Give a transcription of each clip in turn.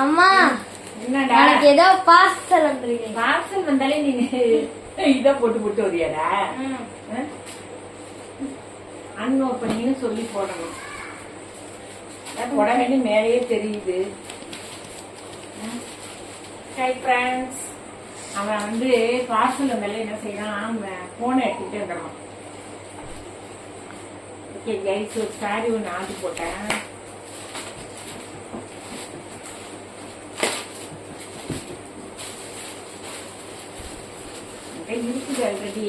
அம்மா என்னடா எனக்கு ஏதோ பார்சல் வந்துருக்கு. பார்சல் வந்தாலே நீங்க இத போட்டு போட்டு வரியாடா? அன்ஓப்பனிங்னு சொல்லி போடணும். போட வேண்டிய மேலேயே தெரியுது. ஹாய் ஃப்ரெண்ட்ஸ், அவன் வந்து பார்சல் வந்தாலே என்ன செய்யறான், போனை எடுத்துக்கிட்டே வந்துடுறான். ஓகே கைஸ், ஒரு சாரி ஒன்று ஆர்டர் போட்டேன். இருக்குது ஆல்ரெடி.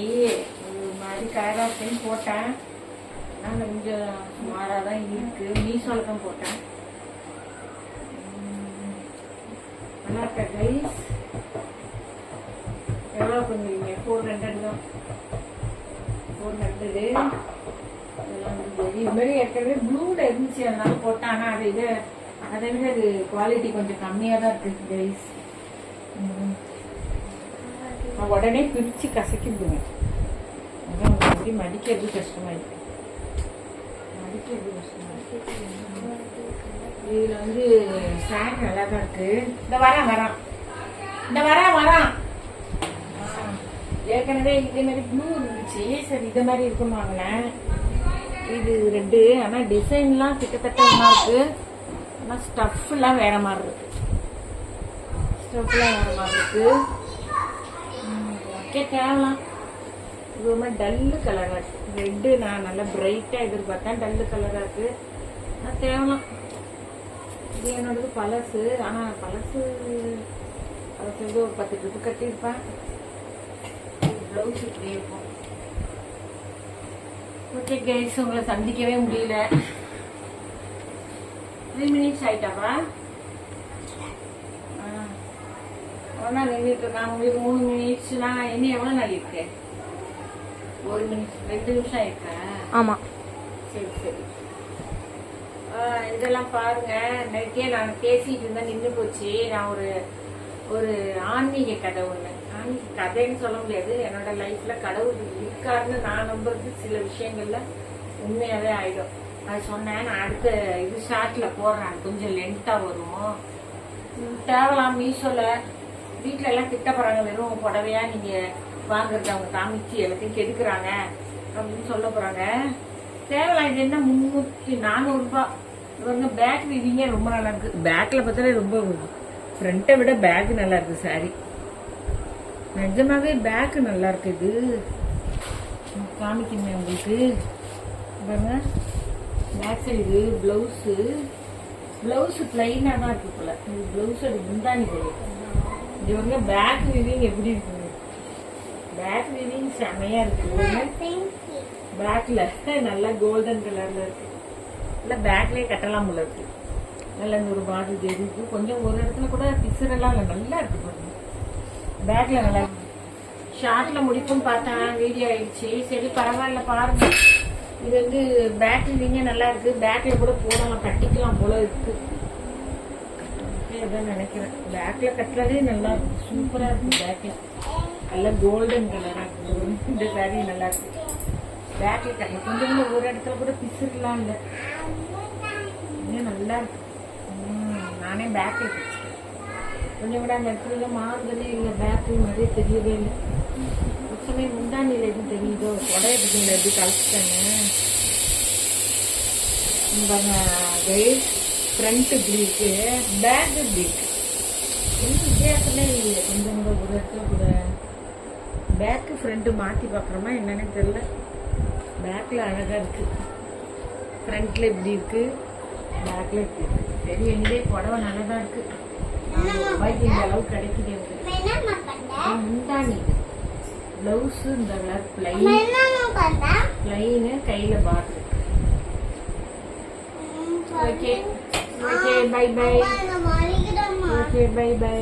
ஒரு மாதிரி கலராசையும் போட்டேன். ஆனால் கொஞ்சம் சுமாராக தான் இருக்கு. மீஷோல தான் போட்டேன். நல்லா இருக்கா கைஸ்? எவ்வளோ கொஞ்சம் 400 தான். 400 இதெல்லாம் இது மாதிரி ஏற்கனவே ப்ளூல இருந்துச்சு, அதனால போட்டேன். ஆனால் அதை விட அது குவாலிட்டி கொஞ்சம் கம்மியாக தான் இருக்கு கைஸ். உடனே பிரிச்சு கசக்கிடுங்க. மடிக்கிறது கஷ்டமா இருக்கு. இதுல வந்து சாரி நல்லா தான் இருக்கு. இந்த வரான் ஏற்கனவே இதே மாதிரி ப்ளூ இருந்துச்சு. சரி இதை மாதிரி இருக்குன்னு வாங்கினேன். இது ரெட்டு. ஆனா டிசைன்லாம் கிட்டத்தட்ட ஒன்றா இருக்கு. ஆனா ஸ்டஃப் எல்லாம் வேற மாதிரி இருக்கு. தேவலாம். இது ஒரு மாதிரி டல்லு கலரா இருக்கு. ரெட்டு நான் நல்லா பிரைட்டா எதிர்பார்த்தேன். டல்லு கலரா இருக்கு. தேவலாம். இது என்னோடது பழசு. ஆனா பழசு ஒரு 10 ட்ரிப்பு கட்டியிருப்பேன். பிளவுஸ் இப்படி இருக்கும். ஓகே கைஸ், உங்களை சந்திக்கவே முடியல. 3 minutes ஆயிட்டாவா? நின்றுட்டு நான் உங்களுக்கு 3 மினிட்ஸ்னா என்ன எவ்வளவு நாள் இருக்கு? 1 நிமிஷம் 2 நிமிஷம் இருக்கா? ஆமா. சரி சரி. இதெல்லாம் பாருங்க. நேற்றே நான் பேசிட்டு இருந்தா நின்று போச்சு. நான் ஒரு ஆன்மீக கதை ஒண்ணு. ஆன்மீக கதைன்னு சொல்ல முடியாது. என்னோட லைஃப்ல கடவுள் இருக்காருன்னு நான் நம்புறது சில விஷயங்கள்ல உண்மையாவே ஆயிடும். அது சொன்னேன். நான் அடுத்த இது ஷார்ட்ல போடுறேன். கொஞ்சம் லென்த்தா வரும். தேவலாம். மீஷோல வீட்டுல எல்லாம் திட்ட போறாங்க. வெறும் புடவையா நீங்க வாங்குறது அவங்க காமிச்சு எல்லாத்தையும் கெடுக்குறாங்க அப்படின்னு சொல்ல போறாங்க. தேவலாம். இது என்ன 300-400 ரூபாய். இவங்க பேக் வீவிங்க ரொம்ப நல்லா இருக்கு. பேக்ல பார்த்தாலே ரொம்ப ஃப்ரண்ட்டை விட பேக் நல்லா இருக்கு. சாரி நிஜமாவே பேக் நல்லா இருக்கு. இது காமிக்கணுமே உங்களுக்கு பாருங்க. பேக் சைடு பிளவுஸ் பிளைனா தான் இருக்கு போல. இது பிளவுஸோட முந்தானி போல. இவங்க பேக் வீவிங் எப்படி இருக்கு? பேக் வீவிங் செமையா இருக்கு. பேக்ல நல்லா கோல்டன் கலர்ல இருக்கு. இல்ல பேக்லயே கட்டலாம் போல இருக்கு. நல்ல ஒரு பாடி தெரியுது. கொஞ்சம் ஒரு இடத்துல கூட பிசுரெல்லாம் இல்ல. நல்லா இருக்கு பாருங்க. பேக்ல நல்லா இருக்கு. ஷார்ட்ல முடிப்பும் பார்த்தேன். வீடியோ ஆயிடுச்சு. சரி பரவாயில்ல பாருங்க. இது வந்து பேக் வீவிங்க நல்லா இருக்கு. பேக்ல கூட போடலாம், கட்டிக்கலாம் போல இருக்கு. நினைக்கிறேன் பேக்ல கட்டுறதே நல்லா இருக்கு. சூப்பரா இருக்கு. பேக்ல நல்லா கோல்டன் கலரா இருக்கு. இந்த சாரி நல்லா இருக்கு. பேக்ல கட்டலாம். கொஞ்சம் கூட ஒரு இடத்துல கூட பிசுறலாம் இல்ல. நல்லா இருக்கு. நானே பேக்ல கொஞ்சம் கூட அந்த இடத்துல மாறுதலே இல்லை. பேக்கு மாதிரியே தெரியவே இல்லை. சமயம் முந்தானில எதுவும் தெரியுதோ? உடைய பத்திங்களா எப்படி கழிச்சுட்டாங்க. ஃப்ரண்ட் இப்படி இருக்கு, பேக் இப்படி இருக்கு. என்ன வித்தியாசமே இல்லை. கொஞ்சம் கூட ஒரு இடத்துல கூட பேக்கு ஃப்ரண்ட் மாற்றி பார்க்குறோமா என்னன்னு தெரியல. பேக்கில் அழகாக இருக்கு. ஃப்ரண்ட்ல இப்படி இருக்கு, பேக்கில் இப்படி இருக்கு. சரி எங்கே புடவை நல்லா தான் இருக்கு. ரூபாய்க்கு இந்த அளவு கிடைக்குது எனக்கு. முந்தானி இது பிளவுஸ் இந்த கலர் பிளைனு கையில பார்த்து. Okay okay bye bye. Okay bye by.